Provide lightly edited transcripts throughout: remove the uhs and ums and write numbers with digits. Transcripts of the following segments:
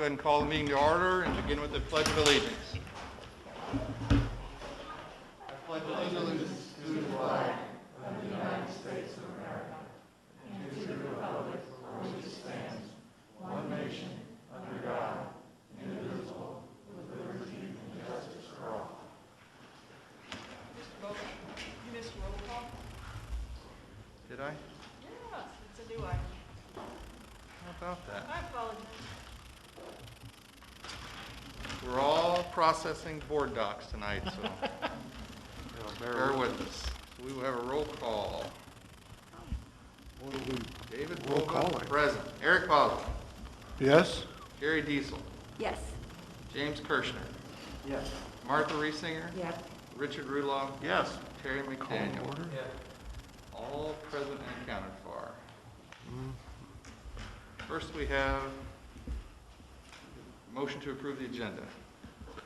ahead and call the meeting to order and begin with the Pledge of Allegiance. I pledge allegiance to the flag of the United States of America and to the republic for which it stands, one nation, under God, indivisible, with liberty and justice for all. Mr. Bowman, you missed roll call? Did I? Yes, it's a new item. How about that? I apologize. We're all processing board docs tonight, so bear with us. We will have a roll call. What do we David roll Bova, call? present. Eric Boswell. Yes? Gary Diesel. Yes. James Kirshner. Yes. Martha Riesinger. Yes. Richard Ruloff. Yes. Terry McDaniel. Order? All present and accounted for. First, we have motion to approve the agenda.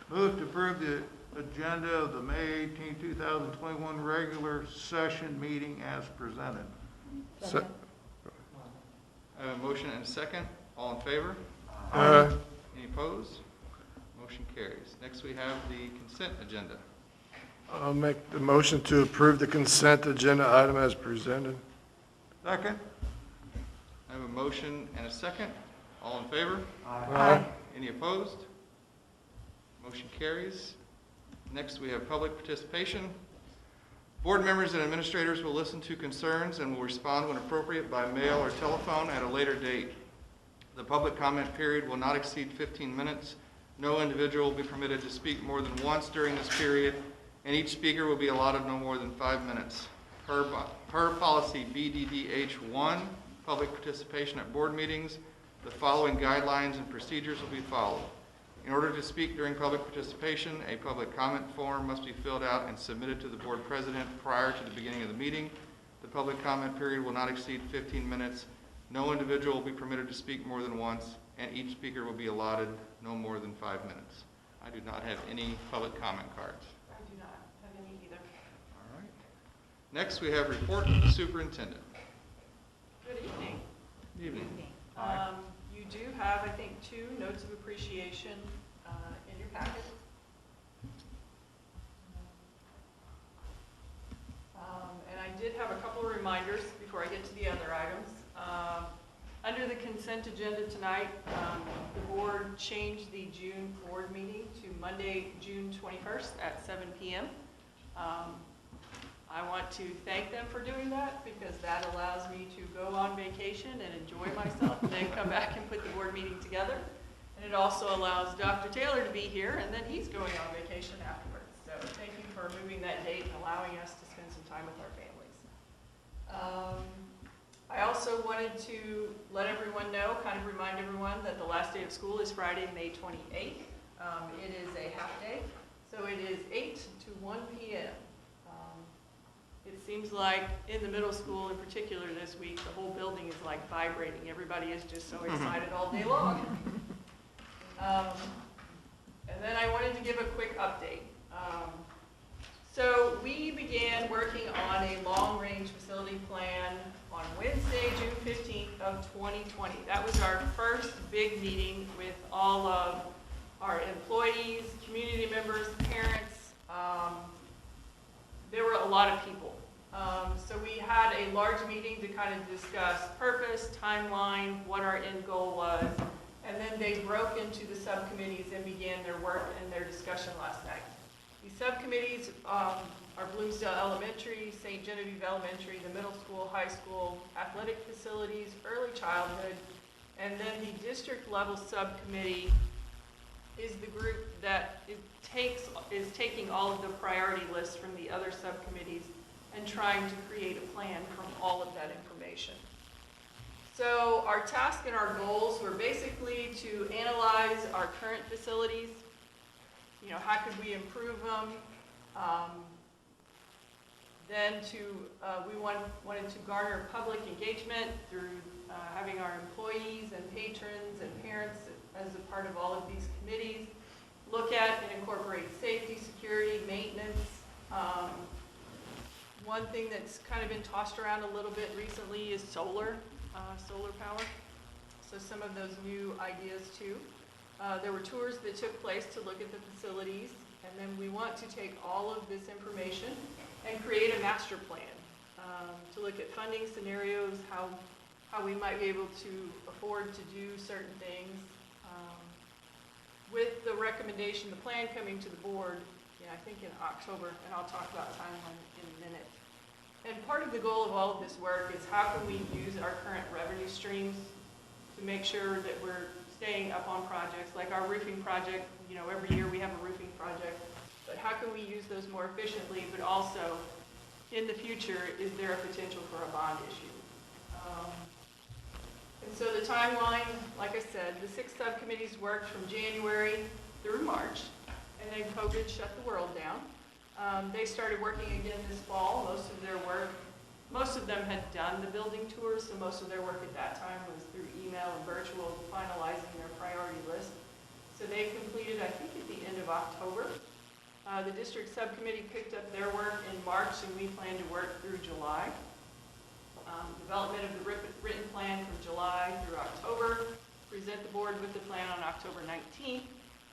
Move to approve the agenda of the May 18, 2021 regular session meeting as presented. Se- I have a motion and a second. All in favor? Any opposed? Motion carries. Next, we have the consent agenda. I'll make the motion to approve the consent agenda item as presented. Second? I have a motion and a second. All in favor? Aye. Any opposed? Motion carries. Next, we have public participation. Board members and administrators will listen to concerns and will respond when appropriate by mail or telephone at a later date. The public comment period will not exceed 15 minutes. No individual will be permitted to speak more than once during this period, and each speaker will be allotted no more than 5 minutes. Per policy BDDH1, public participation at board meetings, the following guidelines and procedures will be followed. In order to speak during public participation, a public comment form must be filled out and submitted to the board president prior to the beginning of the meeting. The public comment period will not exceed 15 minutes. No individual will be permitted to speak more than once, and each speaker will be allotted no more than 5 minutes. I do not have any public comment cards. I do not have any either. All right. Next, we have report from the superintendent. Good evening. Good evening. You do have, I think, 2 notes of appreciation in your packet. And I did have a couple of reminders before I get to the other items. Under the consent agenda tonight, the board changed the June board meeting to Monday, June 21st at 7 p.m. I want to thank them for doing that because that allows me to go on vacation and enjoy myself and then come back and put the board meeting together. And it also allows Dr. Taylor to be here, and then he's going on vacation afterwards. So thank you for moving that date and allowing us to spend some time with our families. I also wanted to let everyone know, kind of remind everyone that the last day of school is Friday, May 28th. It is a half day, so it is 8 to 1 p.m. It seems like in the middle school in particular this week, the whole building is like vibrating. Everybody is just so excited all day long. And then I wanted to give a quick update. So we began working on a long-range facility plan on Wednesday, June 15th of 2020. That was our first big meeting with all of our employees, community members, parents. There were a lot of people. So we had a large meeting to kind of discuss purpose, timeline, what our end goal was, and then they broke into the subcommittees and began their work and their discussion last night. The subcommittees are Bloomsdale Elementary, St. Genevieve Elementary, the middle school, high school, athletic facilities, early childhood, and then the district level subcommittee is the group that is taking all of the priority lists from the other subcommittees and trying to create a plan from all of that information. So our task and our goals were basically to analyze our current facilities. You know, how could we improve them? Then we wanted to garner public engagement through having our employees and patrons and parents as a part of all of these committees, look at and incorporate safety, security, maintenance. One thing that's kind of been tossed around a little bit recently is solar power. So some of those new ideas too. There were tours that took place to look at the facilities, and then we want to take all of this information and create a master plan to look at funding scenarios, how we might be able to afford to do certain things. With the recommendation, the plan coming to the board, I think in October, and I'll talk about timeline in a minute. And part of the goal of all of this work is how can we use our current revenue streams to make sure that we're staying up on projects, like our roofing project. Every year we have a roofing project, but how can we use those more efficiently, but also in the future, is there a potential for a bond issue? And so the timeline, like I said, the 6 subcommittees worked from January through March, and then COVID shut the world down. They started working again this fall. Most of them had done the building tours, so most of their work at that time was through email and virtual, finalizing their priority list. So they completed, I think, at the end of October. The district subcommittee picked up their work in March, and we plan to work through July. Development of the written plan from July through October, present the board with the plan on October 19th,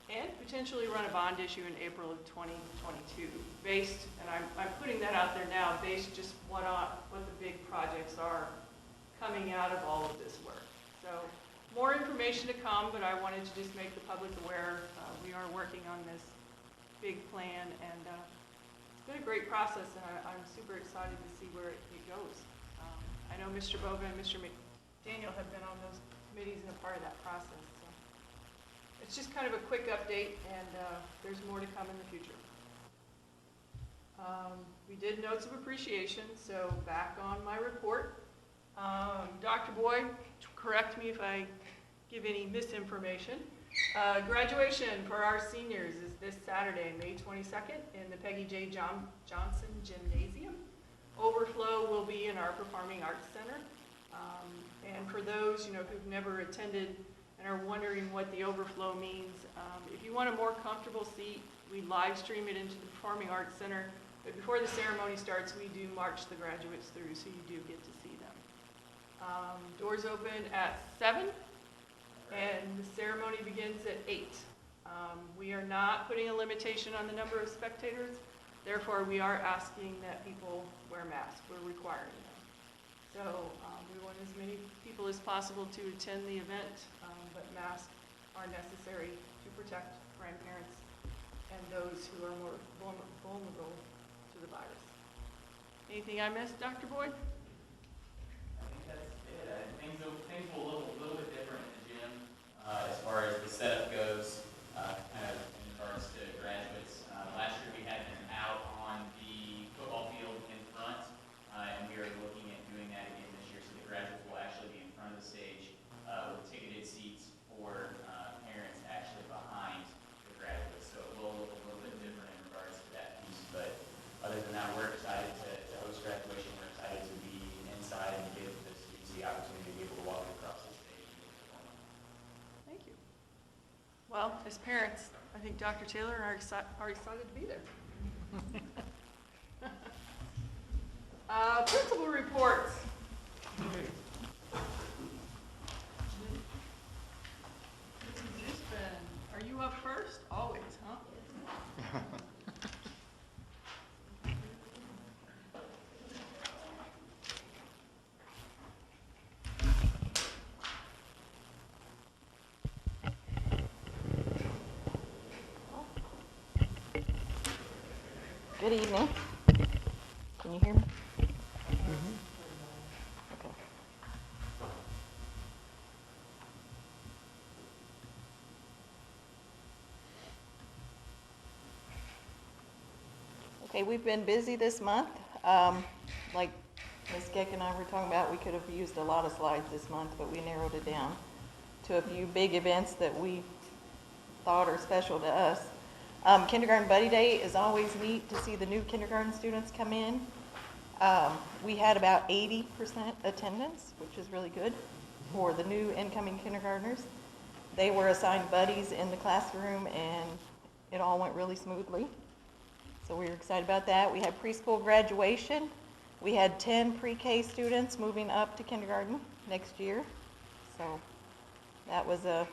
and potentially run a bond issue in April of 2022, based, and I'm putting that out there now, based just what the big projects are coming out of all of this work. So more information to come, but I wanted to just make the public aware. We are working on this big plan, and it's been a great process, and I'm super excited to see where it goes. I know Mr. Bova and Mr. McDaniel have been on those committees and a part of that process. So it's just kind of a quick update, and there's more to come in the future. We did notes of appreciation, so back on my report. Dr. Boyd, correct me if I give any misinformation. Graduation for our seniors is this Saturday, May 22nd, in the Peggy J. Johnson Gymnasium. Overflow will be in our Performing Arts Center. And for those who've never attended and are wondering what the overflow means, if you want a more comfortable seat, we live stream it into the Performing Arts Center. But before the ceremony starts, we do march the graduates through, so you do get to see them. Doors open at 7, and the ceremony begins at 8. We are not putting a limitation on the number of spectators. Therefore, we are asking that people wear masks. We're requiring them. So we want as many people as possible to attend the event, but masks are necessary to protect grandparents and those who are more vulnerable to the virus. Anything I missed, Dr. Boyd? I think that's it. Things will look a little bit different in the gym as far as the setup goes, kind of in regards to graduates. Last year we had them out on the football field in front, and we are looking at doing that again this year. So the graduates will actually be in front of the stage with ticketed seats for parents actually behind the graduates. So it will look a little bit different in regards to that piece. But other than that, we're excited to host graduation. We're excited to be inside and give the students the opportunity to be able to walk across the stage and perform. Thank you. Well, as parents, I think Dr. Taylor are excited to be there. Principal reports. Are you up first? Always, huh? Good evening. Can you hear me? Okay. Okay, we've been busy this month. Like Ms. Geck and I were talking about, we could have used a lot of slides this month, but we narrowed it down to a few big events that we thought are special to us. Kindergarten Buddy Day is always neat to see the new kindergarten students come in. We had about 80% attendance, which is really good for the new incoming kindergartners. They were assigned buddies in the classroom, and it all went really smoothly. So we were excited about that. We had preschool graduation. We had 10 pre-K students moving up to kindergarten next year. So that was a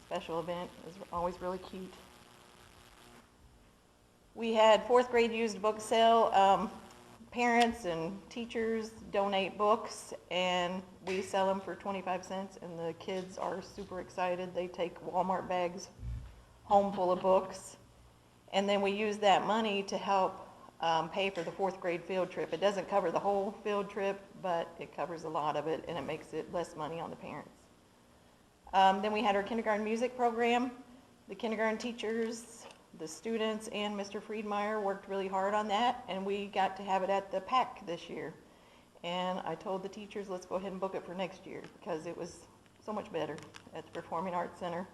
special event. It was always really cute. We had fourth grade used book sale. Parents and teachers donate books, and we sell them for 25 cents, and the kids are super excited. They take Walmart bags home full of books, and then we use that money to help pay for the fourth grade field trip. It doesn't cover the whole field trip, but it covers a lot of it, and it makes it less money on the parents. Then we had our kindergarten music program. The kindergarten teachers, the students, and Mr. Friedmeier worked really hard on that, and we got to have it at the PAC this year. And I told the teachers, let's go ahead and book it for next year, because it was so much better at the Performing Arts Center.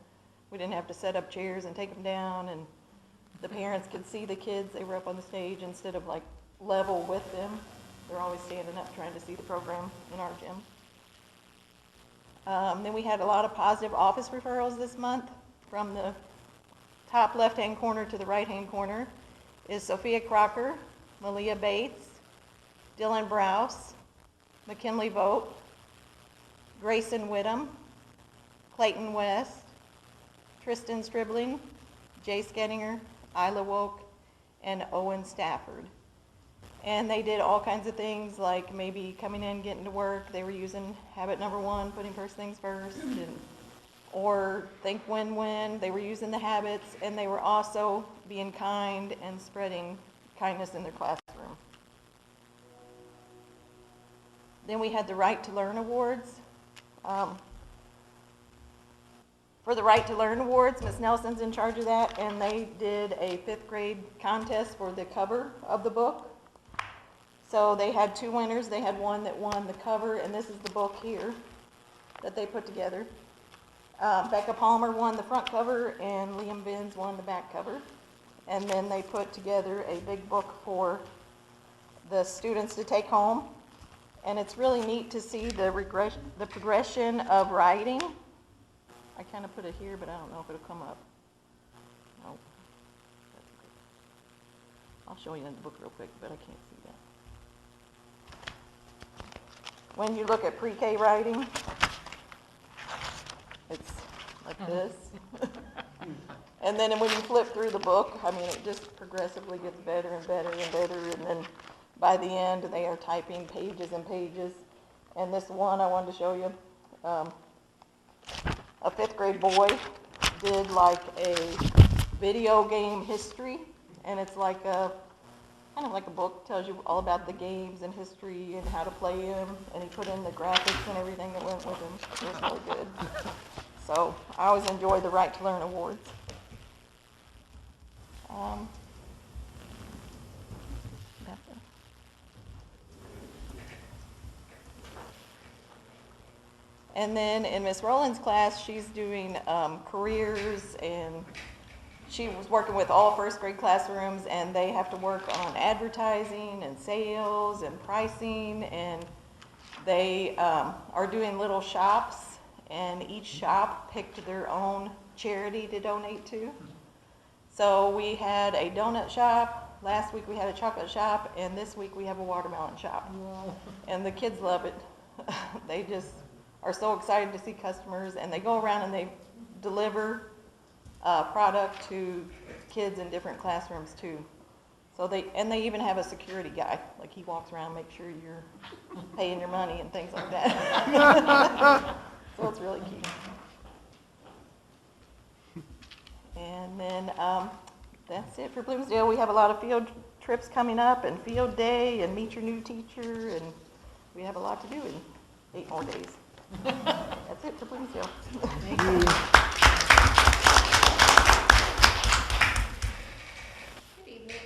We didn't have to set up chairs and take them down, and the parents could see the kids. They were up on the stage instead of like level with them. They're always standing up trying to see the program in our gym. Then we had a lot of positive office referrals this month. From the top left-hand corner to the right-hand corner is Sophia Crocker, Malia Bates, Dylan Browse, McKinley Vogt, Grayson Whittam, Clayton West, Tristan Stribling, Jay Skettinger, Isla Woke, and Owen Stafford. And they did all kinds of things, like maybe coming in, getting to work. They were using habit number 1, putting first things first, or think win-win. They were using the habits, and they were also being kind and spreading kindness in their classroom. Then we had the Right to Learn Awards. For the Right to Learn Awards, Ms. Nelson's in charge of that, and they did a 5th grade contest for the cover of the book. So they had 2 winners. They had one that won the cover, and this is the book here that they put together. Becca Palmer won the front cover, and Liam Binns won the back cover. And then they put together a big book for the students to take home. And it's really neat to see the progression of writing. I kind of put it here, but I don't know if it'll come up. No. I'll show you in the book real quick, but I can't see that. When you look at pre-K writing, it's like this. And then when you flip through the book, I mean, it just progressively gets better and better and better. And then by the end, they are typing pages and pages. And this one I wanted to show you, a 5th grade boy did like a video game history, and it's like a kind of like a book, tells you all about the games and history and how to play them, and he put in the graphics and everything that went with them. It was really good. So I always enjoy the Right to Learn Awards. That's it. And then in Miss Rowland's class, she's doing careers, and she was working with all 1st grade classrooms, and they have to work on advertising and sales and pricing, and they are doing little shops, and each shop picked their own charity to donate to. So we had a donut shop, last week we had a chocolate shop, and this week we have a watermelon shop. And the kids love it. They just are so excited to see customers, and they go around and they deliver product to kids in different classrooms too. So they even have a security guy, like he walks around, make sure you're paying your money and things like that. So it's really cute. And then that's it for Bloomsdale. We have a lot of field trips coming up, and field day, and meet your new teacher, and we have a lot to do in 8 more days. That's it for Bloomsdale. Thank you. Good evening.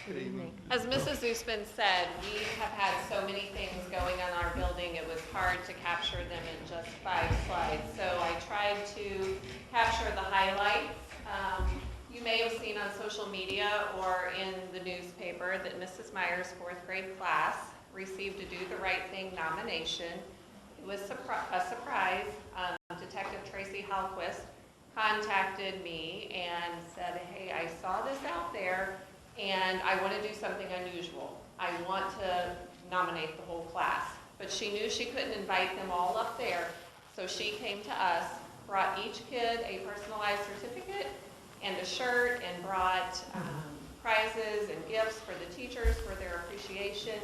Good evening. As Mrs. Usman said, we have had so many things going on our building, it was hard to capture them in just 5 slides. So I tried to capture the highlights. You may have seen on social media or in the newspaper that Mrs. Meyer's 4th grade class received a Do the Right Thing nomination. It was a surprise. Detective Tracy Halquist contacted me and said, hey, I saw this out there, and I want to do something unusual. I want to nominate the whole class. But she knew she couldn't invite them all up there, so she came to us brought each kid a personalized certificate and a shirt, and brought prizes and gifts for the teachers for their appreciation.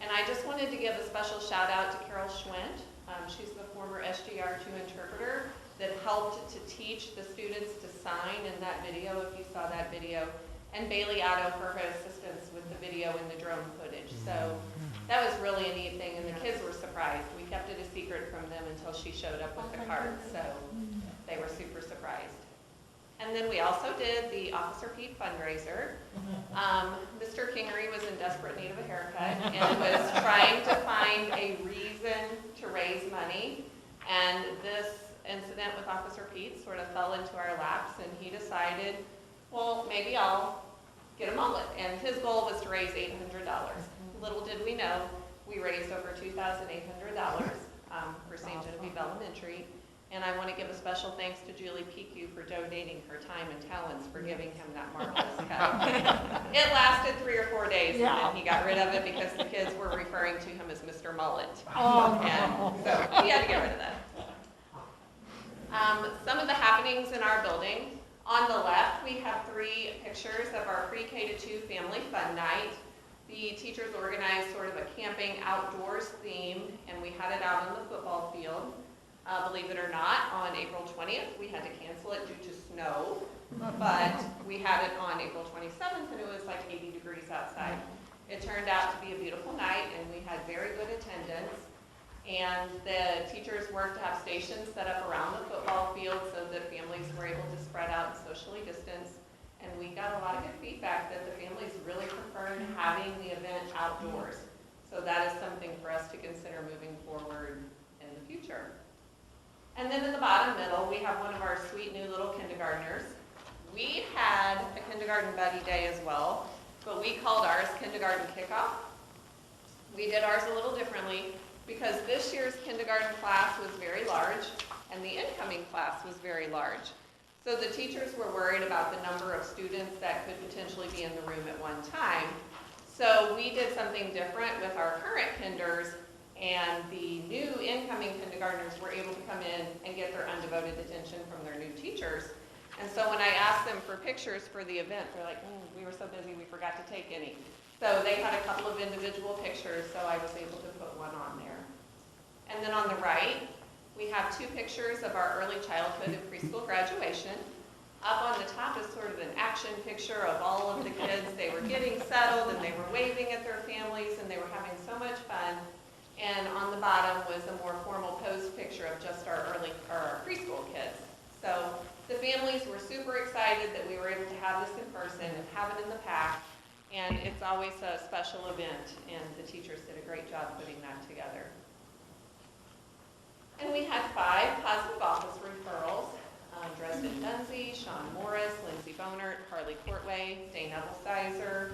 And I just wanted to give a special shout out to Carol Schwint. She's the former SGR2 interpreter that helped to teach the students to sign in that video, if you saw that video, and Bailey Otto for her assistance with the video and the drone footage. So that was really a neat thing, and the kids were surprised. We kept it a secret from them until she showed up with the card, so they were super surprised. And then we also did the Officer P Fundraiser. Mr. Kingery was in desperate need of a haircut and was trying to find a reason to raise money. And this incident with Officer Pete sort of fell into our laps, and he decided, well, maybe I'll get a mullet. And his goal was to raise $800. Little did we know, we raised over $2,800 for St. Genevieve Elementary. And I want to give a special thanks to Julie Picu for donating her time and talents for giving him that marvelous cut. It lasted 3 or 4 days, and then he got rid of it because the kids were referring to him as Mr. Mullet. And so he had to get rid of that. Some of the happenings in our building. On the left, we have 3 pictures of our pre-K to 2 family fun night. The teachers organized sort of a camping outdoors theme, and we had it out on the football field. Believe it or not, on April 20th, we had to cancel it due to snow, but we had it on April 27th, and it was like 80 degrees outside. It turned out to be a beautiful night, and we had very good attendance, and the teachers worked to have stations set up around the football field so that families were able to spread out and socially distance, and we got a lot of good feedback that the families really preferred having the event outdoors. So that is something for us to consider moving forward in the future. And then in the bottom middle, we have one of our sweet new little kindergartners. We had a kindergarten buddy day as well, but we called ours Kindergarten Kickoff. We did ours a little differently because this year's kindergarten class was very large and the incoming class was very large. So the teachers were worried about the number of students that could potentially be in the room at one time. So we did something different with our current kinders, and the new incoming kindergartners were able to come in and get their undevoted attention from their new teachers. And so when I asked them for pictures for the event, they're like, we were so busy we forgot to take any. So they had a couple of individual pictures, so I was able to put one on there. And then on the right, we have 2 pictures of our early childhood and preschool graduation. Up on the top is sort of an action picture of all of the kids. They were getting settled and they were waving at their families and they were having so much fun. And on the bottom was a more formal posed picture of just our preschool kids. So the families were super excited that we were able to have this in person and have it in the pack. And it's always a special event, and the teachers did a great job putting that together. And we had 5 positive office referrals. Dresden Dunsey, Sean Morris, Lindsay Bonert, Harley Courtway, Dane Evelsizer.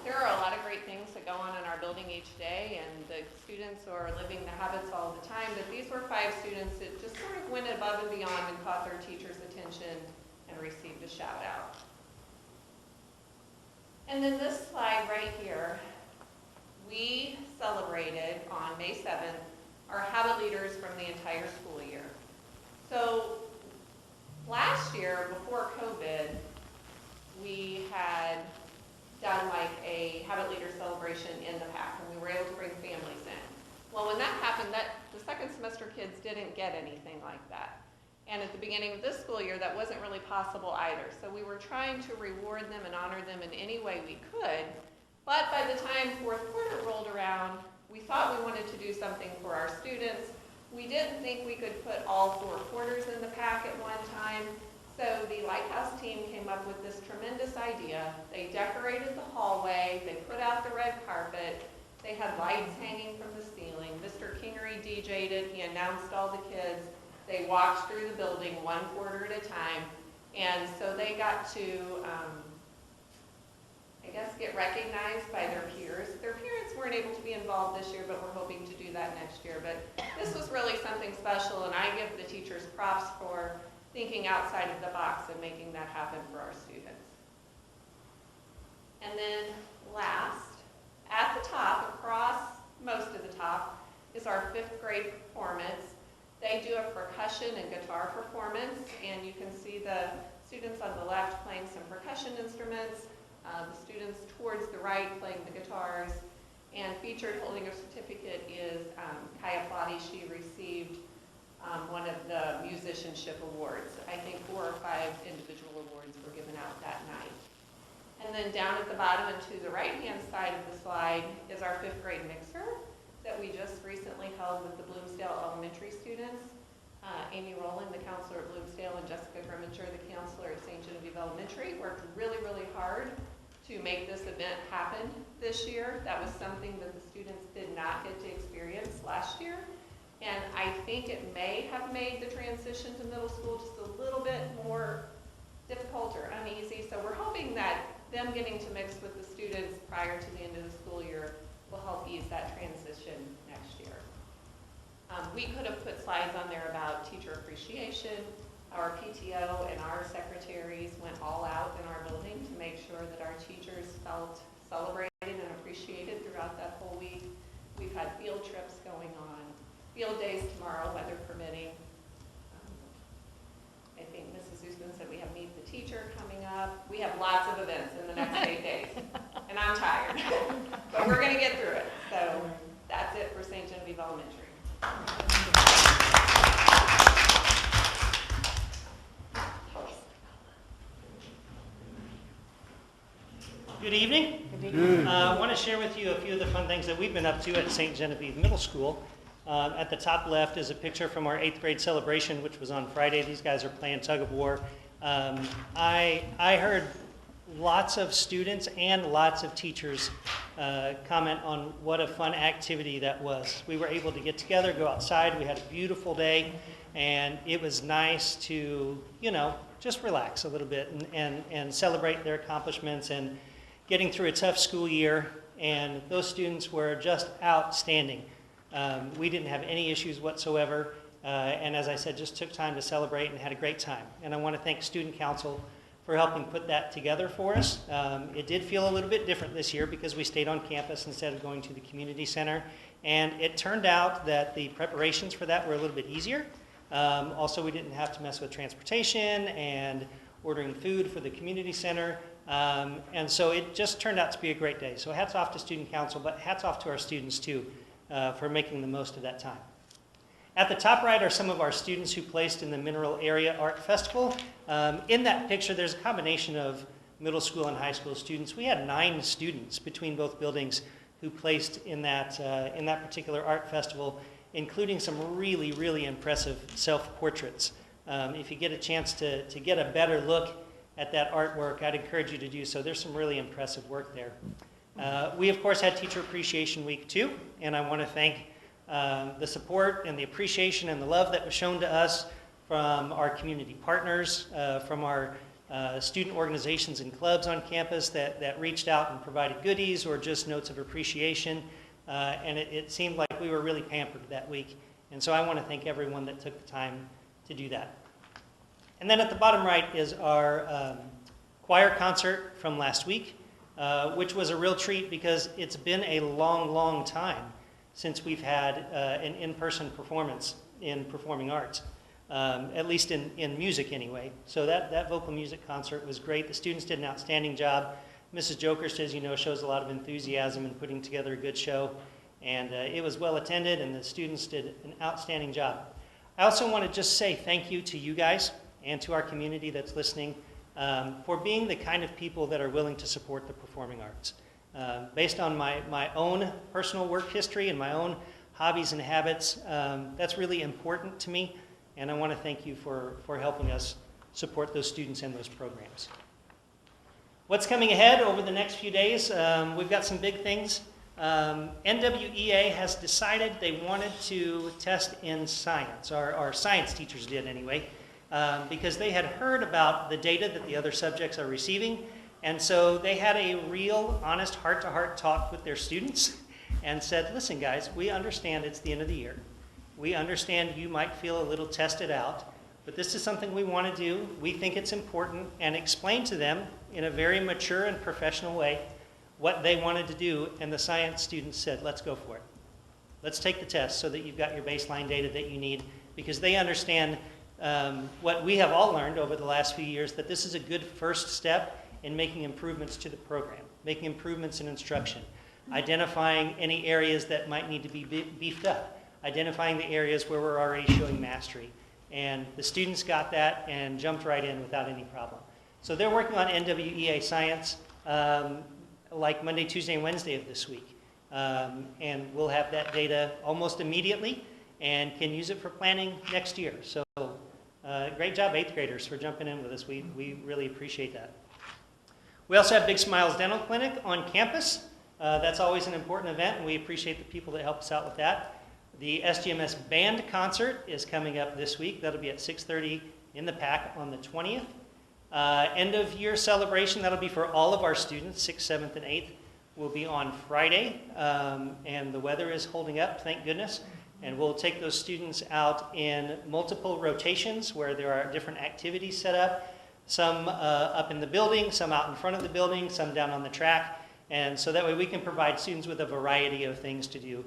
There are a lot of great things that go on in our building each day, and the students are living the habits all the time, but these were 5 students that just sort of went above and beyond and caught their teacher's attention and received a shout out. And then this slide right here, we celebrated on May 7th our habit leaders from the entire school year. So last year, before COVID, we had done like a habit leader celebration in the pack, and we were able to bring families in. Well, when that happened, the second semester kids didn't get anything like that. And at the beginning of this school year, that wasn't really possible either. So we were trying to reward them and honor them in any way we could. But by the time 4th quarter rolled around, we thought we wanted to do something for our students. We didn't think we could put all 4 quarters in the pack at one time. So the Lighthouse team came up with this tremendous idea. They decorated the hallway, they put out the red carpet, they had lights hanging from the ceiling. Mr. Kingery DJ'd it, he announced all the kids. They walked through the building 1 quarter at a time. And so they got to, get recognized by their peers. Their parents weren't able to be involved this year, but we're hoping to do that next year. But this was really something special, and I give the teachers props for thinking outside of the box and making that happen for our students. And then last, at the top, across most of the top, is our 5th grade performance. They do a percussion and guitar performance, and you can see the students on the left playing some percussion instruments, the students towards the right playing the guitars, and featured holding a certificate is Kaya Plotty. She received one of the musicianship awards. I think 4 or 5 individual awards were given out that night. And then down at the bottom and to the right-hand side of the slide is our 5th grade mixer that we just recently held with the Bloomsdale Elementary students. Amy Rowland, the counselor at Bloomsdale, and Jessica Grimminger, the counselor at St. Genevieve Elementary, worked really, really hard to make this event happen this year. That was something that the students did not get to experience last year. And I think it may have made the transition to middle school just a little bit more difficult or uneasy. So we're hoping that them getting to mix with the students prior to the end of the school year will help ease that transition next year. We could have put slides on there about teacher appreciation. Our PTO and our secretaries went all out in our building to make sure that our teachers felt celebrated and appreciated throughout that whole week. We've had field trips going on, field days tomorrow, weather permitting. I think Mrs. Usman said we have Meet the Teacher coming up. We have lots of events in the next 8 days, and I'm tired, but we're going to get through it. So that's it for St. Genevieve Elementary. Good evening. I want to share with you a few of the fun things that we've been up to at St. Genevieve Middle School. At the top left is a picture from our 8th grade celebration, which was on Friday. These guys are playing tug of war. I heard lots of students and lots of teachers comment on what a fun activity that was. We were able to get together, go outside. We had a beautiful day, and it was nice to, just relax a little bit and celebrate their accomplishments and getting through a tough school year. And those students were just outstanding. We didn't have any issues whatsoever, and as I said, just took time to celebrate and had a great time. And I want to thank Student Council for helping put that together for us. It did feel a little bit different this year because we stayed on campus instead of going to the community center, and it turned out that the preparations for that were a little bit easier. Also, we didn't have to mess with transportation and ordering food for the community center, and so it just turned out to be a great day. So hats off to Student Council, but hats off to our students too, for making the most of that time. At the top right are some of our students who placed in the Mineral Area Art Festival. In that picture, there's a combination of middle school and high school students. We had 9 students between both buildings who placed in that particular art festival, including some really, really impressive self-portraits. If you get a chance to get a better look at that artwork, I'd encourage you to do so. There's some really impressive work there. We, of course, had Teacher Appreciation Week, too, and I want to thank the support and the appreciation and the love that was shown to us from our community partners, from our student organizations and clubs on campus that reached out and provided goodies or just notes of appreciation, and it seemed like we were really pampered that week. And so I want to thank everyone that took the time to do that. And then at the bottom right is our choir concert from last week, which was a real treat because it's been a long, long time since we've had an in-person performance in performing arts, at least in music anyway. So that vocal music concert was great. The students did an outstanding job. Mrs. Jokers, as you know, shows a lot of enthusiasm in putting together a good show, and it was well attended, and the students did an outstanding job. I also want to just say thank you to you guys and to our community that's listening for being the kind of people that are willing to support the performing arts. Based on my own personal work history and my own hobbies and habits, that's really important to me, and I want to thank you for helping us support those students and those programs. What's coming ahead over the next few days? We've got some big things. NWEA has decided they wanted to test in science, our science teachers did anyway, because they had heard about the data that the other subjects are receiving. And so they had a real, honest, heart-to-heart talk with their students and said, listen, guys, we understand it's the end of the year. We understand you might feel a little tested out, but this is something we want to do. We think it's important, and explain to them in a very mature and professional way what they wanted to do. And the science students said, let's go for it. Let's take the test so that you've got your baseline data that you need because they understand what we have all learned over the last few years, that this is a good first step in making improvements to the program, making improvements in instruction, identifying any areas that might need to be beefed up, identifying the areas where we're already showing mastery. And the students got that and jumped right in without any problem. So they're working on NWEA science like Monday, Tuesday, and Wednesday of this week. And we'll have that data almost immediately and can use it for planning next year. So great job, 8th graders, for jumping in with us. We really appreciate that. We also have Big Smiles Dental Clinic on campus. That's always an important event, and we appreciate the people that help us out with that. The SGMS Band Concert is coming up this week. That'll be at 6:30 in the PAC on the 20th. End of year celebration, that'll be for all of our students, 6th, 7th, and 8th, will be on Friday. And the weather is holding up, thank goodness. And we'll take those students out in multiple rotations where there are different activities set up. Some up in the building, some out in front of the building, some down on the track. And so that way we can provide students with a variety of things to do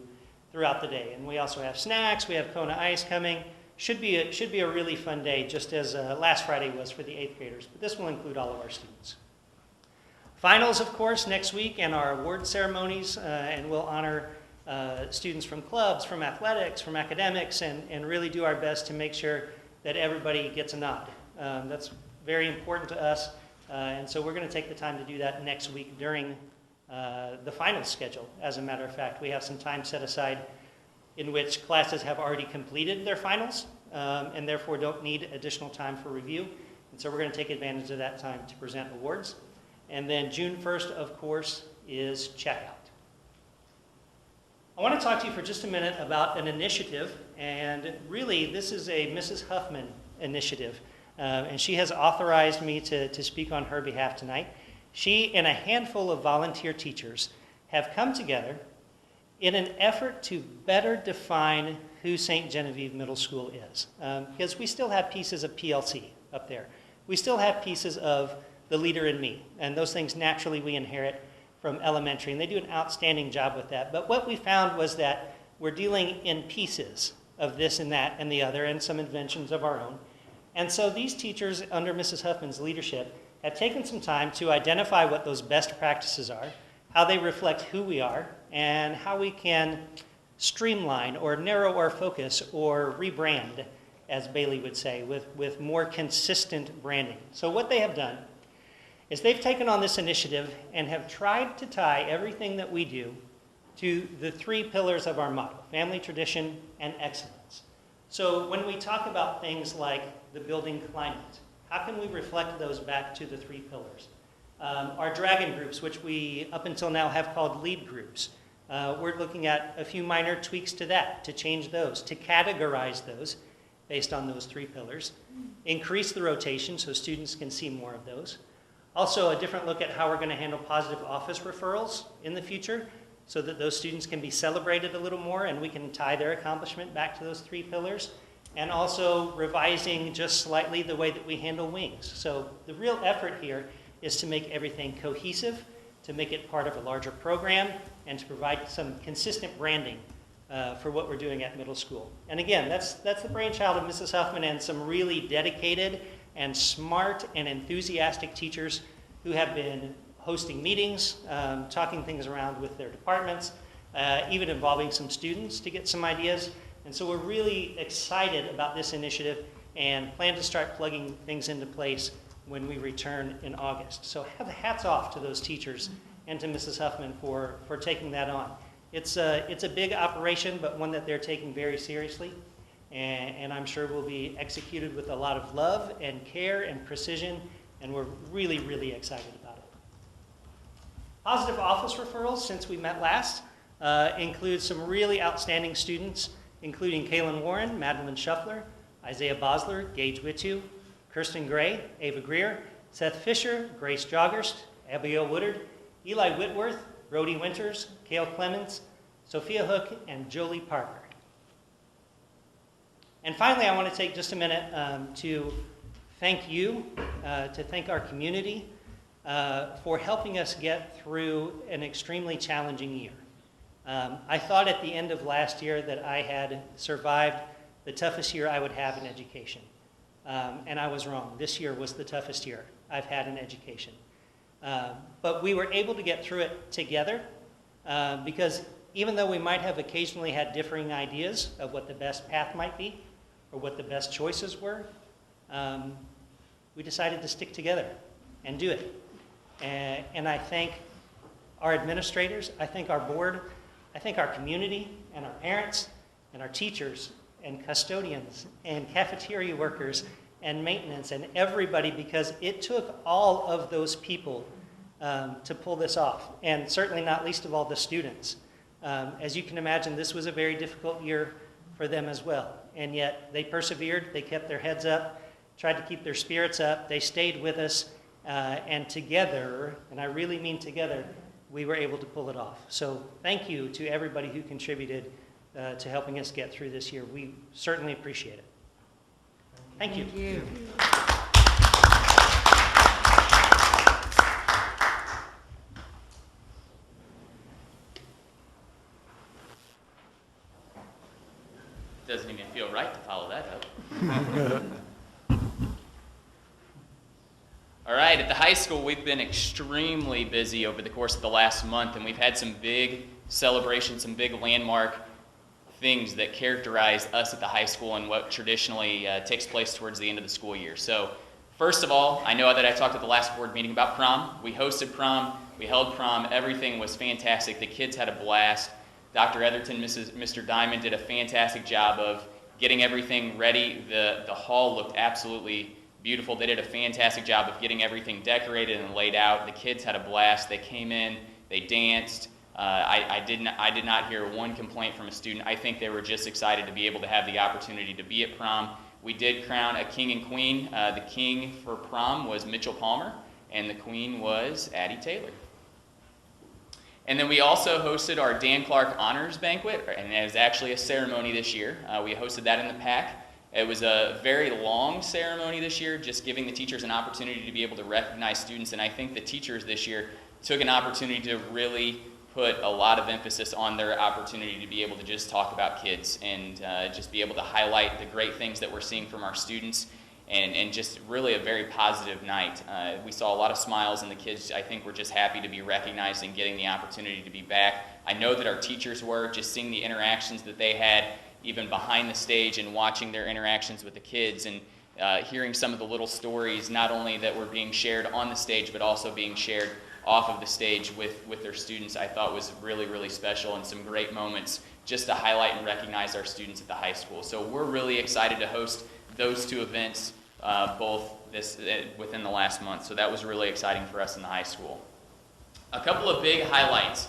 throughout the day. And we also have snacks, we have Kona Ice coming. Should be a really fun day, just as last Friday was for the 8th graders. But this will include all of our students. Finals, of course, next week, and our award ceremonies, and we'll honor students from clubs, from athletics, from academics, and really do our best to make sure that everybody gets a nod. That's very important to us, and so we're going to take the time to do that next week during the finals schedule. As a matter of fact, we have some time set aside in which classes have already completed their finals and therefore don't need additional time for review. And so we're going to take advantage of that time to present awards. And then June 1st, of course, is checkout. I want to talk to you for just a minute about an initiative, and really this is a Mrs. Huffman initiative, and she has authorized me to speak on her behalf tonight. She and a handful of volunteer teachers have come together in an effort to better define who St. Genevieve Middle School is, because we still have pieces of PLC up there. We still have pieces of the leader in me, and those things naturally we inherit from elementary, and they do an outstanding job with that. But what we found was that we're dealing in pieces of this and that and the other, and some inventions of our own. And so these teachers, under Mrs. Huffman's leadership, have taken some time to identify what those best practices are, how they reflect who we are, and how we can streamline or narrow our focus or rebrand, as Bailey would say, with more consistent branding. So what they have done is they've taken on this initiative and have tried to tie everything that we do to the 3 pillars of our model: family, tradition, and excellence. So when we talk about things like the building climate, how can we reflect those back to the 3 pillars? Our dragon groups, which we up until now have called lead groups, we're looking at a few minor tweaks to that, to change those, to categorize those based on those 3 pillars, increase the rotation so students can see more of those. Also, a different look at how we're going to handle positive office referrals in the future so that those students can be celebrated a little more and we can tie their accomplishment back to those 3 pillars. And also revising just slightly the way that we handle wings. So the real effort here is to make everything cohesive, to make it part of a larger program, and to provide some consistent branding for what we're doing at middle school. And again, that's the brainchild of Mrs. Huffman and some really dedicated and smart and enthusiastic teachers who have been hosting meetings, talking things around with their departments, even involving some students to get some ideas. And so we're really excited about this initiative and plan to start plugging things into place when we return in August. So have hats off to those teachers and to Mrs. Huffman for taking that on. It's a big operation, but one that they're taking very seriously. And I'm sure will be executed with a lot of love and care and precision, and we're really, really excited about it. Positive office referrals, since we met last, include some really outstanding students, including Kaylin Warren, Madeline Shuffler, Isaiah Bosler, Gage Witu, Kirsten Gray, Ava Greer, Seth Fisher, Grace Joggerst, Abigail Woodard, Eli Whitworth, Brody Winters, Cale Clemens, Sophia Hook, and Jolie Parker. And finally, I want to take just a minute to thank you, to thank our community for helping us get through an extremely challenging year. I thought at the end of last year that I had survived the toughest year I would have in education. And I was wrong. This year was the toughest year I've had in education. But we were able to get through it together because even though we might have occasionally had differing ideas of what the best path might be or what the best choices were, we decided to stick together and do it. And I thank our administrators, I thank our board, I thank our community and our parents and our teachers and custodians and cafeteria workers and maintenance and everybody, because it took all of those people to pull this off, and certainly not least of all the students. As you can imagine, this was a very difficult year for them as well, and yet they persevered, they kept their heads up, tried to keep their spirits up, they stayed with us, and together, and I really mean together, we were able to pull it off. So thank you to everybody who contributed to helping us get through this year. We certainly appreciate it. Thank you. Thank you. Doesn't even feel right to follow that up. All right, at the high school, we've been extremely busy over the course of the last month, and we've had some big celebrations, some big landmark things that characterize us at the high school and what traditionally takes place towards the end of the school year. So, first of all, I know that I talked at the last board meeting about prom. We hosted prom, we held prom, everything was fantastic. The kids had a blast. Dr. Etherton, Mr. Diamond did a fantastic job of getting everything ready. The hall looked absolutely beautiful. They did a fantastic job of getting everything decorated and laid out. The kids had a blast. They came in, they danced. I did not hear one complaint from a student. I think they were just excited to be able to have the opportunity to be at prom. We did crown a king and queen. The king for prom was Mitchell Palmer, and the queen was Addie Taylor. And then we also hosted our Dan Clark Honors Banquet, and it was actually a ceremony this year. We hosted that in the PAC. It was a very long ceremony this year, just giving the teachers an opportunity to be able to recognize students, and I think the teachers this year took an opportunity to really put a lot of emphasis on their opportunity to be able to just talk about kids and just be able to highlight the great things that we're seeing from our students, and just really a very positive night. We saw a lot of smiles, and the kids, I think, were just happy to be recognized and getting the opportunity to be back. I know that our teachers were, just seeing the interactions that they had even behind the stage and watching their interactions with the kids and hearing some of the little stories, not only that were being shared on the stage, but also being shared off of the stage with their students, I thought was really, really special, and some great moments just to highlight and recognize our students at the high school. So we're really excited to host those two events both within the last month. So that was really exciting for us in the high school. A couple of big highlights.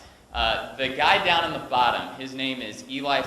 The guy down in the bottom, his name is Eli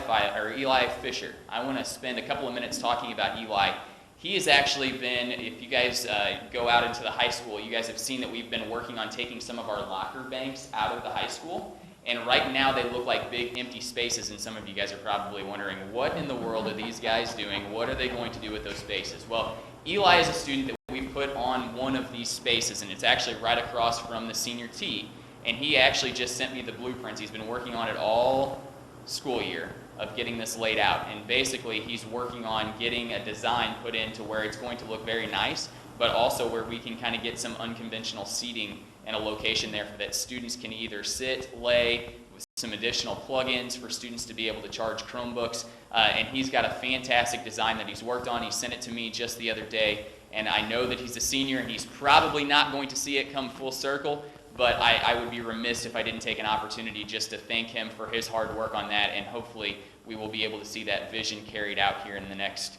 Fisher. I want to spend a couple of minutes talking about Eli. He has actually been, if you guys go out into the high school, you guys have seen that we've been working on taking some of our locker banks out of the high school. And right now they look like big empty spaces, and some of you guys are probably wondering, what in the world are these guys doing? What are they going to do with those spaces? Well, Eli is a student that we put on one of these spaces, and it's actually right across from the senior tee. And he actually just sent me the blueprints. He's been working on it all school year of getting this laid out. And basically, he's working on getting a design put in to where it's going to look very nice, but also where we can kind of get some unconventional seating and a location there that students can either sit, lay, with some additional plugins for students to be able to charge Chromebooks. And he's got a fantastic design that he's worked on. He sent it to me just the other day. And I know that he's a senior, and he's probably not going to see it come full circle. But I would be remiss if I didn't take an opportunity just to thank him for his hard work on that, and hopefully we will be able to see that vision carried out here in the next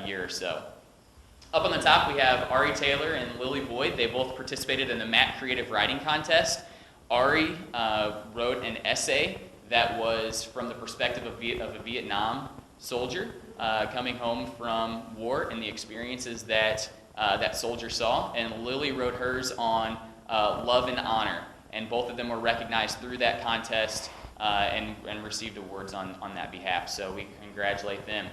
year or so. Up on the top, we have Ari Taylor and Lily Boyd. They both participated in the MAC Creative Writing Contest. Ari wrote an essay that was from the perspective of a Vietnam soldier coming home from war and the experiences that that soldier saw, and Lily wrote hers on love and honor, and both of them were recognized through that contest and received awards on that behalf, so we congratulate them.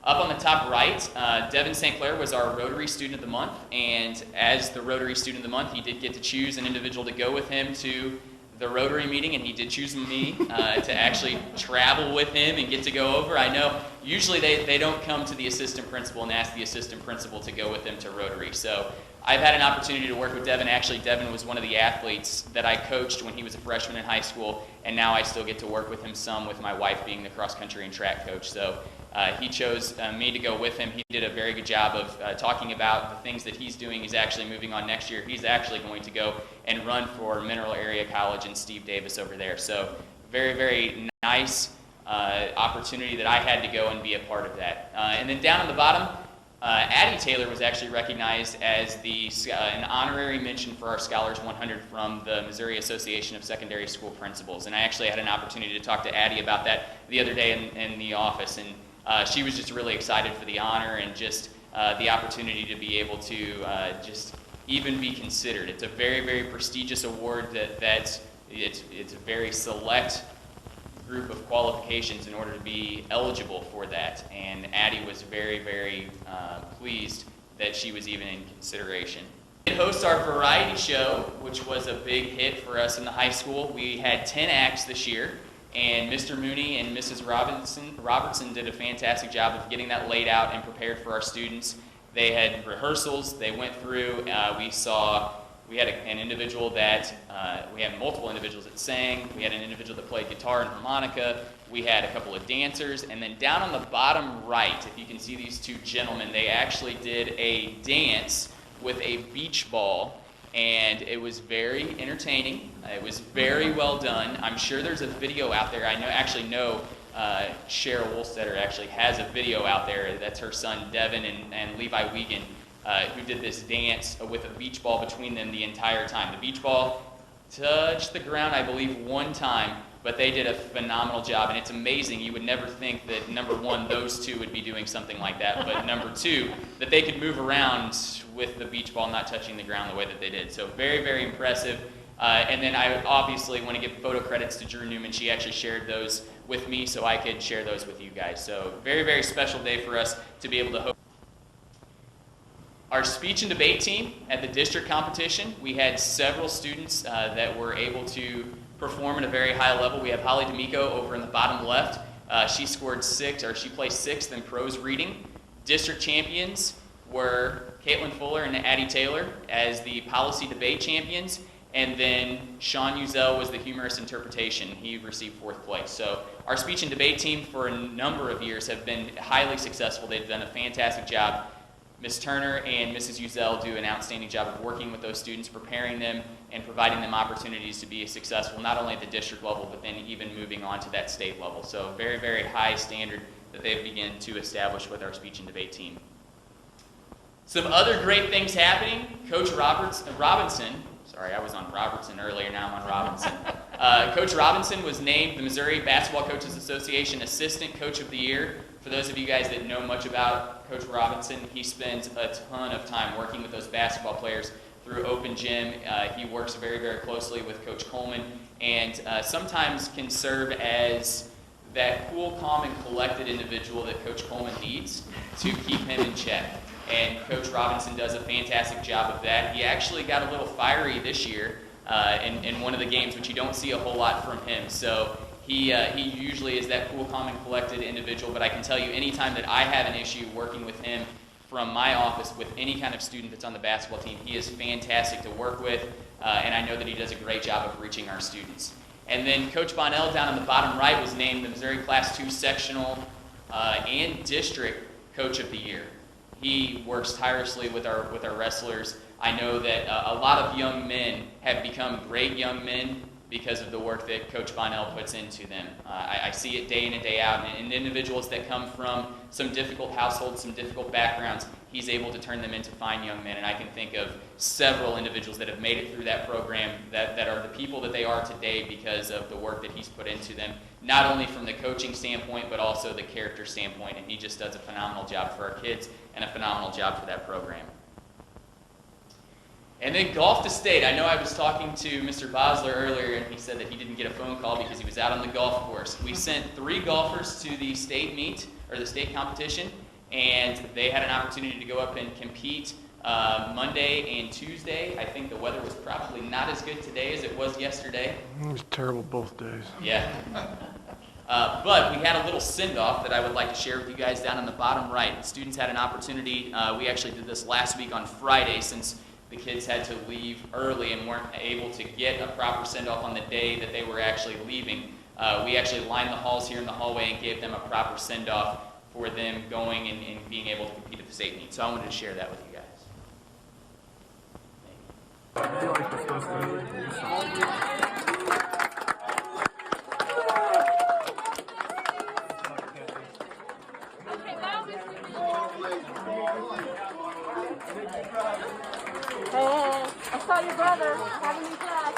Up on the top right, Devin St. Clair was our Rotary Student of the Month, and as the Rotary Student of the Month, he did get to choose an individual to go with him to the Rotary meeting, and he did choose me to actually travel with him and get to go over. I know usually they don't come to the assistant principal and ask the assistant principal to go with them to Rotary. So I've had an opportunity to work with Devin. Actually, Devin was one of the athletes that I coached when he was a freshman in high school, and now I still get to work with him some, with my wife being the cross country and track coach. So he chose me to go with him. He did a very good job of talking about the things that he's doing. He's actually moving on next year. He's actually going to go and run for Mineral Area College and Steve Davis over there. So very, very nice opportunity that I had to go and be a part of that. And then down on the bottom, Addie Taylor was actually recognized as an honorary mention for our Scholars 100 from the Missouri Association of Secondary School Principals. And I actually had an opportunity to talk to Addie about that the other day in the office. And she was just really excited for the honor and just the opportunity to be able to just even be considered. It's a very, very prestigious award it's a very select group of qualifications in order to be eligible for that. And Addie was very, very pleased that she was even in consideration. We host our variety show, which was a big hit for us in the high school. We had 10 acts this year, and Mr. Mooney and Mrs. Robertson did a fantastic job of getting that laid out and prepared for our students. They had rehearsals. They went through. We had an individual that, we had multiple individuals that sang. We had an individual that played guitar and harmonica. We had a couple of dancers. And then down on the bottom right, if you can see these two gentlemen, they actually did a dance with a beach ball. And it was very entertaining. It was very well done. I'm sure there's a video out there. I know Cheryl Wolstetter actually has a video out there. That's her son, Devin, and Levi Wiegand, who did this dance with a beach ball between them the entire time. The beach ball touched the ground, I believe, one time, but they did a phenomenal job. And it's amazing. You would never think that, number one, those two would be doing something like that, but number two, that they could move around with the beach ball not touching the ground the way that they did. So very, very impressive. And then I obviously want to give photo credits to Drew Newman. She actually shared those with me so I could share those with you guys. So very, very special day for us to be able to host. Our speech and debate team at the district competition, we had several students that were able to perform at a very high level. We have Holly D'Amico over in the bottom left. She placed sixth in prose reading. District champions were Caitlin Fuller and Addie Taylor as the policy debate champions. And then Sean Uzel was the humorous interpretation. He received fourth place. So our speech and debate team for a number of years have been highly successful. They've done a fantastic job. Ms. Turner and Mrs. Uzel do an outstanding job of working with those students, preparing them, and providing them opportunities to be successful, not only at the district level, but then even moving on to that state level. So very, very high standard that they've begun to establish with our speech and debate team. Some other great things happening. Coach Robinson, sorry, I was on Robertson earlier, now I'm on Robinson. Coach Robinson was named the Missouri Basketball Coaches Association Assistant Coach of the Year. For those of you guys that know much about Coach Robinson, he spends a ton of time working with those basketball players through Open Gym. He works very, very closely with Coach Coleman and sometimes can serve as that cool, calm, and collected individual that Coach Coleman needs to keep him in check. And Coach Robinson does a fantastic job of that. He actually got a little fiery this year in one of the games, which you don't see a whole lot from him. So he usually is that cool, calm, and collected individual, but I can tell you anytime that I have an issue working with him from my office with any kind of student that's on the basketball team, he is fantastic to work with, and I know that he does a great job of reaching our students. And then Coach Bonnell down on the bottom right was named the Missouri Class II Sectional and District Coach of the Year. He works tirelessly with our wrestlers. I know that a lot of young men have become great young men because of the work that Coach Bonnell puts into them. I see it day in and day out. And individuals that come from some difficult households, some difficult backgrounds, he's able to turn them into fine young men. And I can think of several individuals that have made it through that program that are the people that they are today because of the work that he's put into them, not only from the coaching standpoint, but also the character standpoint. And he just does a phenomenal job for our kids and a phenomenal job for that program. And then golf to state. I know I was talking to Mr. Bosler earlier, and he said that he didn't get a phone call because he was out on the golf course. We sent 3 golfers to the state meet, or the state competition, and they had an opportunity to go up and compete Monday and Tuesday, I think the weather was probably not as good today as it was yesterday. It was terrible both days. Yeah. But we had a little send-off that I would like to share with you guys down in the bottom right. The students had an opportunity. We actually did this last week on Friday since the kids had to leave early and weren't able to get a proper send-off on the day that they were actually leaving. We actually lined the halls here in the hallway and gave them a proper send-off for them going and being able to compete at the state meet. So I wanted to share that with you guys. Hey, I saw your brother having his class.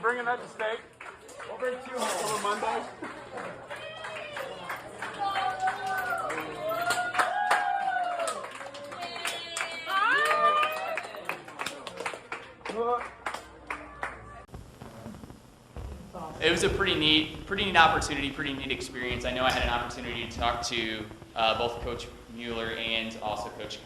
Bringing that to state. We'll bring 2 home on Monday. It was a pretty neat opportunity, pretty neat experience. I know I had an opportunity to talk to both Coach Mueller and also Coach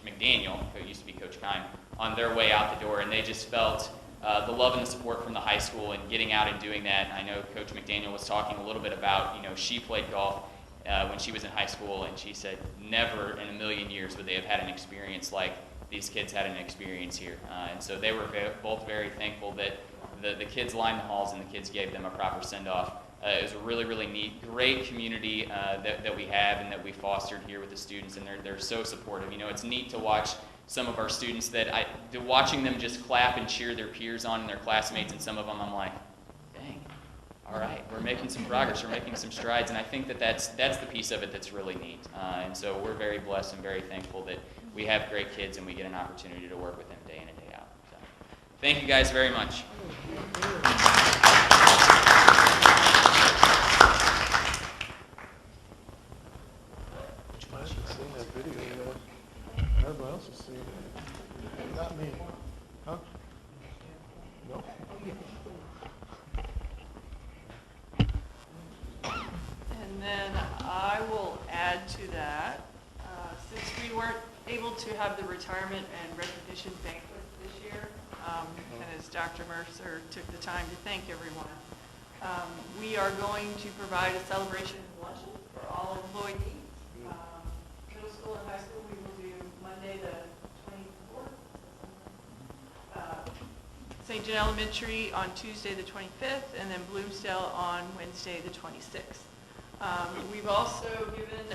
McDaniel, who used to be Coach Kine, on their way out the door, and they just felt the love and the support from the high school and getting out and doing that. I know Coach McDaniel was talking a little bit about, she played golf when she was in high school, and she said never in a million years would they have had an experience like these kids had an experience here. And so they were both very thankful that the kids lined the halls and the kids gave them a proper send-off. It was a really, really neat, great community that we have and that we fostered here with the students, and they're so supportive. It's neat to watch some of our students watching them just clap and cheer their peers on and their classmates, and some of them I'm like, dang, all right, we're making some progress, we're making some strides, and I think that's the piece of it that's really neat. And so we're very blessed and very thankful that we have great kids and we get an opportunity to work with them day in and day out. So, thank you guys very much. I haven't seen that video yet. Everybody else has seen it. Not me. Huh? No. And then I will add to that, since we weren't able to have the retirement and recognition banquet this year, and as Dr. Mercer took the time to thank everyone, we are going to provide a celebration luncheon for all employees. Middle school and high school, we will do Monday the 24th. St. John Elementary on Tuesday the 25th, and then Bloomsdale on Wednesday the 26th. We've also given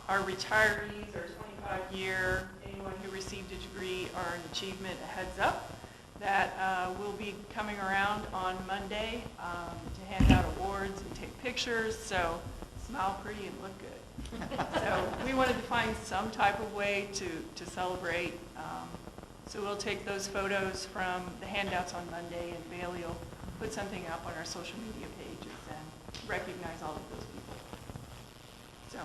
our retirees, our 25-year, anyone who received a degree or an achievement, a heads up that we'll be coming around on Monday to hand out awards and take pictures, so smile pretty and look good. So we wanted to find some type of way to celebrate. So we'll take those photos from the handouts on Monday, and Bailey will put something up on our social media pages and recognize all of those people. So.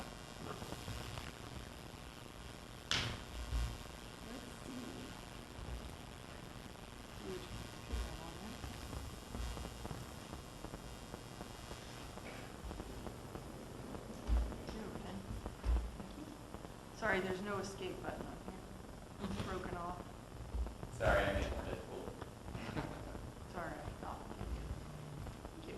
Sorry, there's no escape button on here. It's broken off. Sorry, I made it more difficult. It's all right. Thank you.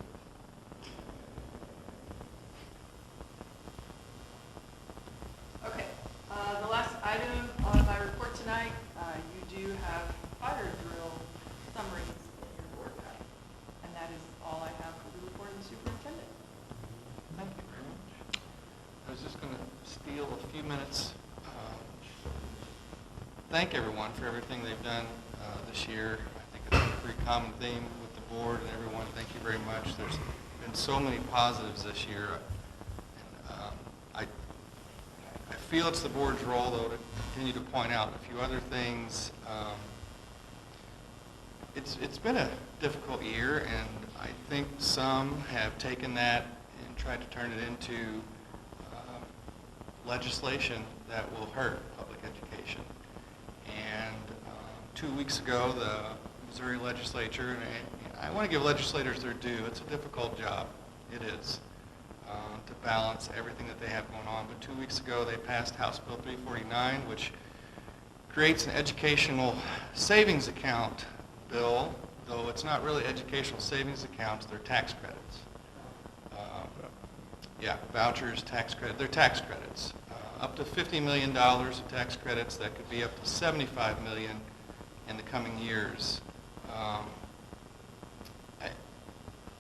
Okay. The last item on my report tonight, you do have 5 few minutes, thank everyone for everything they've done this year. I think it's a pretty common theme with the board and everyone. Thank you very much. There's been so many positives this year. And, I feel it's the board's role, though, to continue to point out a few other things. It's been a difficult year, and I think some have taken that and tried to turn it into legislation that will hurt public education. And 2 weeks ago, the Missouri legislature, and I want to give legislators their due. It's a difficult job. It is, to balance everything that they have going on. But 2 weeks ago, they passed House Bill 349, which creates an educational savings account bill, though it's not really educational savings accounts, they're tax credits. Yeah, vouchers, tax credit, they're tax credits. Up to $50 million of tax credits, that could be up to $75 million in the coming years.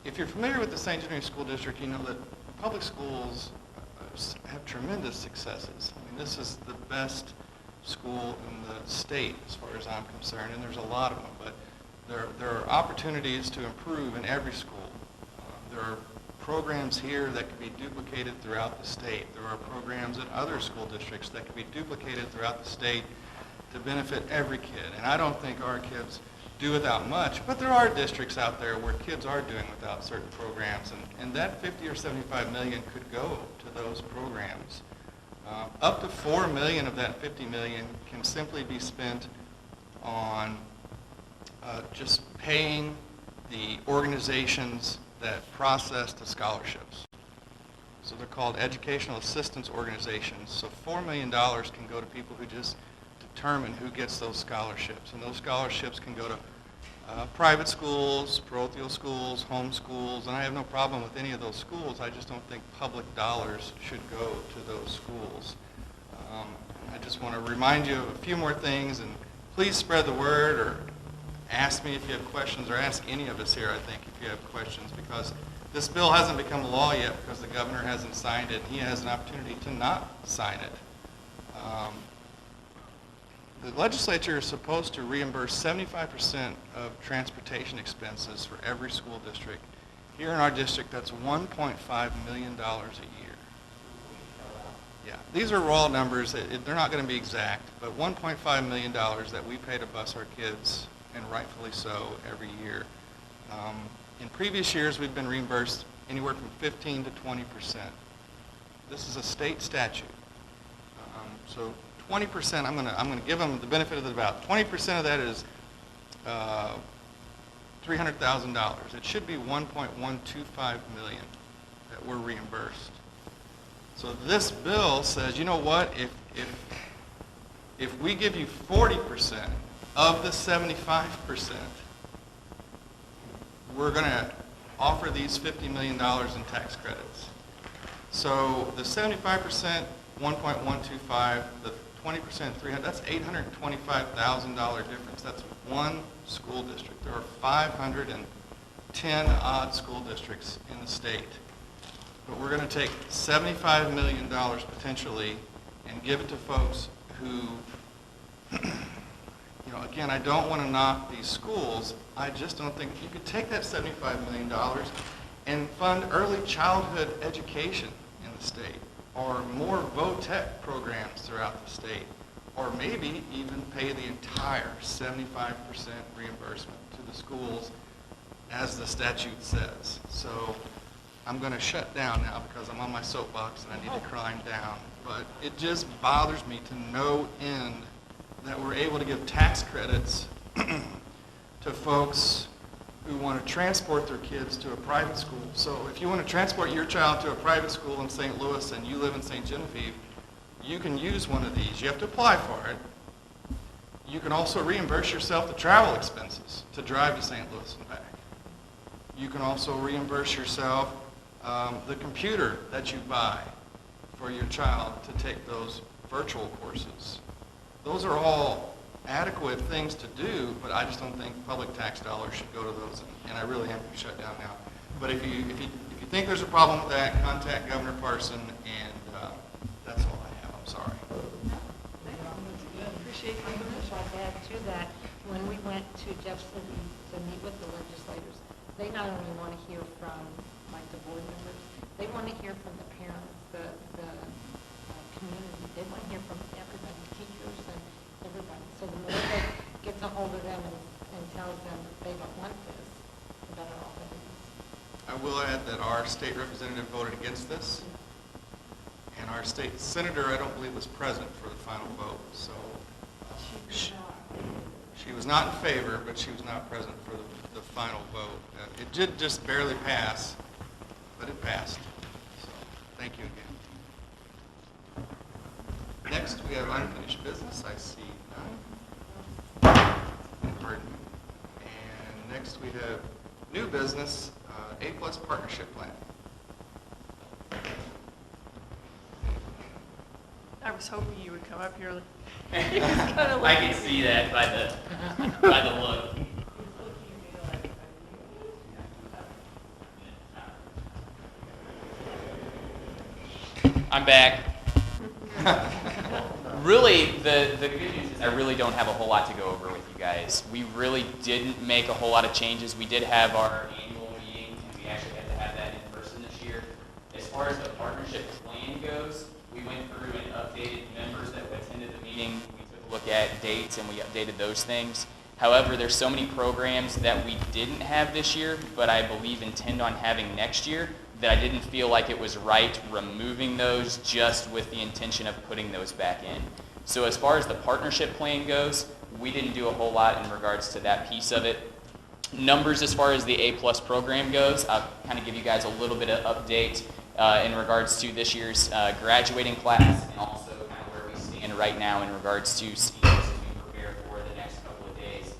If you're familiar with the St. Genevieve School District, you know that public schools have tremendous successes. I mean, this is the best school in the state as far as I'm concerned, and there's a lot of them, but there are opportunities to improve in every school. There are programs here that can be duplicated throughout the state. There are programs in other school districts that can be duplicated throughout the state to benefit every kid. And I don't think our kids do without much, but there are districts out there where kids are doing without certain programs, and that 50 or 75 million could go to those programs. Up to 4 million of that 50 million can simply be spent on just paying the organizations that process the scholarships. So they're called educational assistance organizations. So $4 million can go to people who just determine who gets those scholarships. And those scholarships can go to private schools, parochial schools, home schools, and I have no problem with any of those schools. I just don't think public dollars should go to those schools. I just want to remind you of a few more things, and please spread the word, or ask me if you have questions, or ask any of us here, I think, if you have questions, because this bill hasn't become law yet because the governor hasn't signed it, and he has an opportunity to not sign it. The legislature is supposed to reimburse 75% of transportation expenses for every school district. Here in our district, that's $1.5 million a year. Yeah, these are raw numbers. They're not going to be exact, but $1.5 million that we pay to bus our kids, and rightfully so, every year. In previous years, we've been reimbursed anywhere from 15 to 20%. This is a state statute. So 20%, I'm going to give them the benefit of the doubt. 20% of that is $300,000. It should be $1.125 million that we're reimbursed. So this bill says, you know what, if we give you 40% of the 75%, we're going to offer these $50 million in tax credits. So the 75%, 1.125, the 20%, 300, that's $825,000 difference. That's one school district. There are 510 odd school districts in the state. But we're going to take $75 million potentially and give it to folks who, you know, again, I don't want to knock these schools. I just don't think you could take that $75 million and fund early childhood education in the state, or more VOTEC programs throughout the state, or maybe even pay the entire 75% reimbursement to the schools as the statute says. So I'm going to shut down now because I'm on my soapbox and I need to climb down. But it just bothers me to no end that we're able to give tax credits to folks who want to transport their kids to a private school. So if you want to transport your child to a private school in St. Louis and you live in St. Genevieve, you can use one of these. You have to apply for it. You can also reimburse yourself the travel expenses to drive to St. Louis and back. You can also reimburse yourself the computer that you buy for your child to take those virtual courses. Those are all adequate things to do, but I just don't think public tax dollars should go to those, and I really am going to shut down now. But if you think there's a problem with that, contact Governor Parson, and that's all I have. I'm sorry. went to Jefferson to meet with the legislators, they not only want to hear from like the board members, they want to hear from the parents, the community. They want to hear from everybody, teachers and everybody. So the more they get a hold of them and tells them that they don't want this, the better off it is. I will add that our state representative voted against this, and our state senator, I don't believe, was present for the final vote, so she was not in favor, but she was not present for the final vote. It did just barely pass, but it passed. So, thank you again. Next, we have unfinished business. I see none. Pardon me. And next, we have new business, A+ partnership plan. I was hoping you would come up here. I can see that by the look. I'm back. Really, the good news is I really don't have a whole lot to go over with you guys. We really didn't make a whole lot of changes. We did have our annual meeting, and we actually had to have that in person this year. As far as the partnership plan goes, we went through and updated members that attended the meeting. We took a look at dates, and we updated those things. However, there's so many programs that we didn't have this year, but I believe intend on having next year, that I didn't feel like it was right removing those just with the intention of putting those back in. So as far as the partnership plan goes, we didn't do a whole lot in regards to that piece of it. Numbers as far as the A+ program goes, I'll kind of give you guys a little bit of update in regards to this year's graduating class, and also kind of where we stand right now in regards to seniors as we prepare for the next couple of days.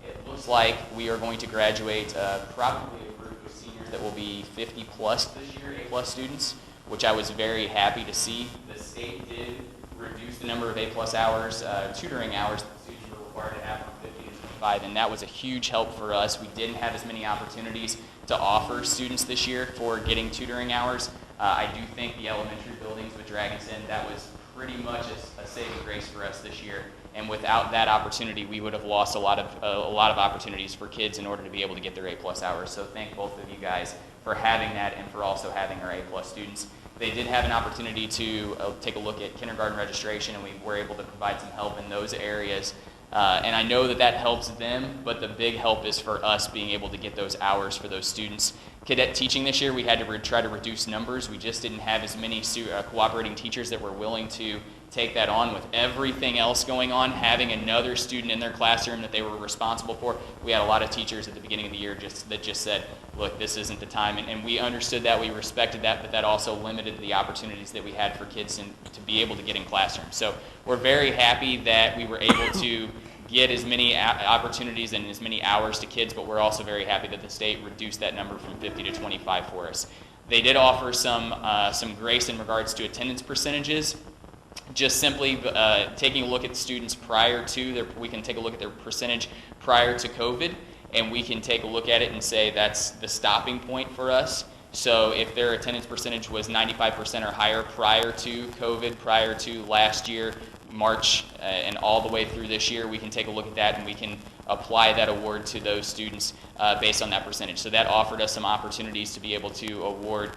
It looks like we are going to graduate probably a group of seniors that will be 50 plus this year, A+ students, which I was very happy to see. The state did reduce the number of A+ hours, tutoring hours that students were required to have from 50 to 25, and that was a huge help for us. We didn't have as many opportunities to offer students this year for getting tutoring hours. I do think the elementary buildings with Dragon's Den, that was pretty much a saving grace for us this year. And without that opportunity, we would have lost a lot of opportunities for kids in order to be able to get their A+ hours. So thank both of you guys for having that and for also having our A+ students. They did have an opportunity to take a look at kindergarten registration, and we were able to provide some help in those areas. And I know that helps them, but the big help is for us being able to get those hours for those students. Cadet teaching this year, we had to try to reduce numbers. We just didn't have as many cooperating teachers that were willing to take that on. With everything else going on, having another student in their classroom that they were responsible for, we had a lot of teachers at the beginning of the year that just said, look, this isn't the time. And we understood that, we respected that, but that also limited the opportunities that we had for kids to be able to get in classrooms. So we're very happy that we were able to get as many opportunities and as many hours to kids, but we're also very happy that the state reduced that number from 50 to 25 for us. They did offer some grace in regards to attendance percentages. Just simply taking a look at students prior to we can take a look at their percentage prior to COVID, and we can take a look at it and say that's the stopping point for us. So if their attendance percentage was 95% or higher prior to COVID, prior to last year, March, and all the way through this year, we can take a look at that and we can apply that award to those students based on that percentage. So that offered us some opportunities to be able to award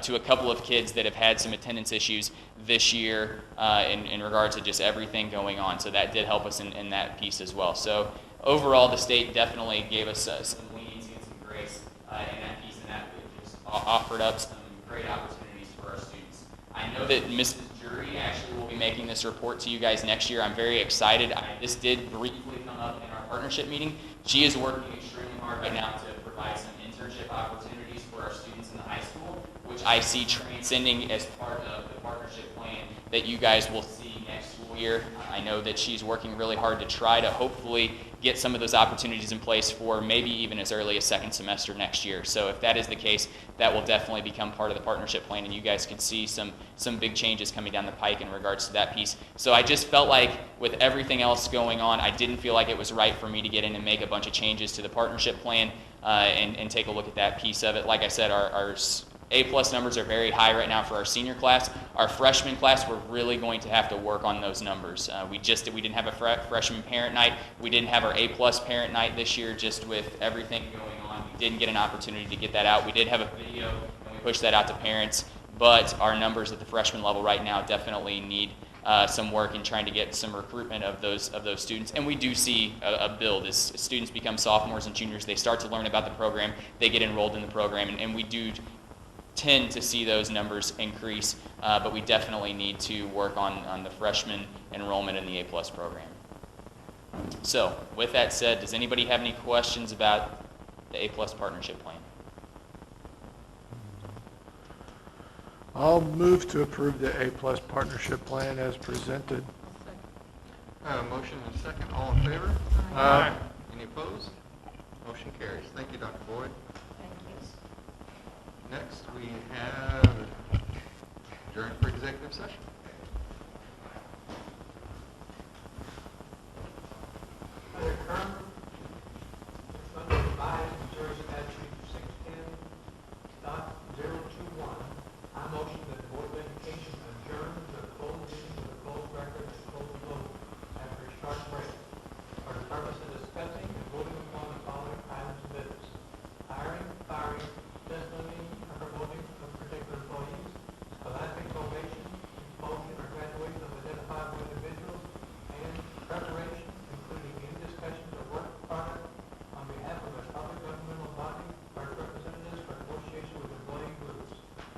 to a couple of kids that have had some attendance issues this year in regards to just everything going on. So that did help us in that piece as well. So overall, the state definitely gave us some leniency and some grace in that piece, and that just offered up some great opportunities for our students. I know that Mrs. Jury actually will be making this report to you guys next year. I'm very excited. This did briefly come up in our partnership meeting. She is working extremely hard right now to provide some internship opportunities for our students in the high school, which I see transcending as part of the partnership plan that you guys will see next school year. I know that she's working really hard to try to hopefully get some of those opportunities in place for maybe even as early as second semester next year. So if that is the case, that will definitely become part of the partnership plan, and you guys can see some big changes coming down the pike in regards to that piece. So I just felt like with everything else going on, I didn't feel like it was right for me to get in and make a bunch of changes to the partnership plan and take a look at that piece of it. Like I said, our A+ numbers are very high right now for our senior class. Our freshman class, we're really going to have to work on those numbers. We didn't have a freshman parent night. We didn't have our A+ parent night this year, just with everything going on. We didn't get an opportunity to get that out. We did have a video, and we pushed that out to parents, but our numbers at the freshman level right now definitely need some work in trying to get some recruitment of those students. And we do see a build as students become sophomores and juniors. They start to learn about the program. They get enrolled in the program, and we do tend to see those numbers increase, but we definitely need to work on the freshman enrollment in the A+ program. So with that said, does anybody have any questions about the A+ partnership plan? I'll move to approve the A+ partnership plan as presented. Motion and a second. All in favor? Aye. Any opposed? Motion carries. Thank you, Dr. Boyd. Thank you. Next, we have adjourned for executive session. Under current, under revised Missouri statute 610.021, I motion that the Board of Education adjourn to a closed meeting with a closed record and closed vote after a short break for the purpose of discussing and voting upon the following items of business: hiring, firing, disciplining, or promoting of particular employees, scholastic probation, expulsion or graduation of identifiable individuals, and preparation, including any discussions of work product on behalf of a public governmental body or its representatives for negotiation with employee groups.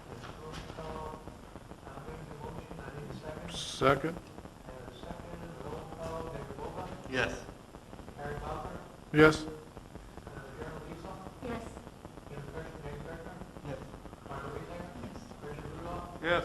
This roll call, I make the motion, I need a second. Second? And a second, roll call, David Bova, Yes. Harry Bowler, Yes. Gerald Esau, Yes. Ken Freshman, Dave Becker, Yes. Margaret Whittaker, Richard Rudolph, Yes.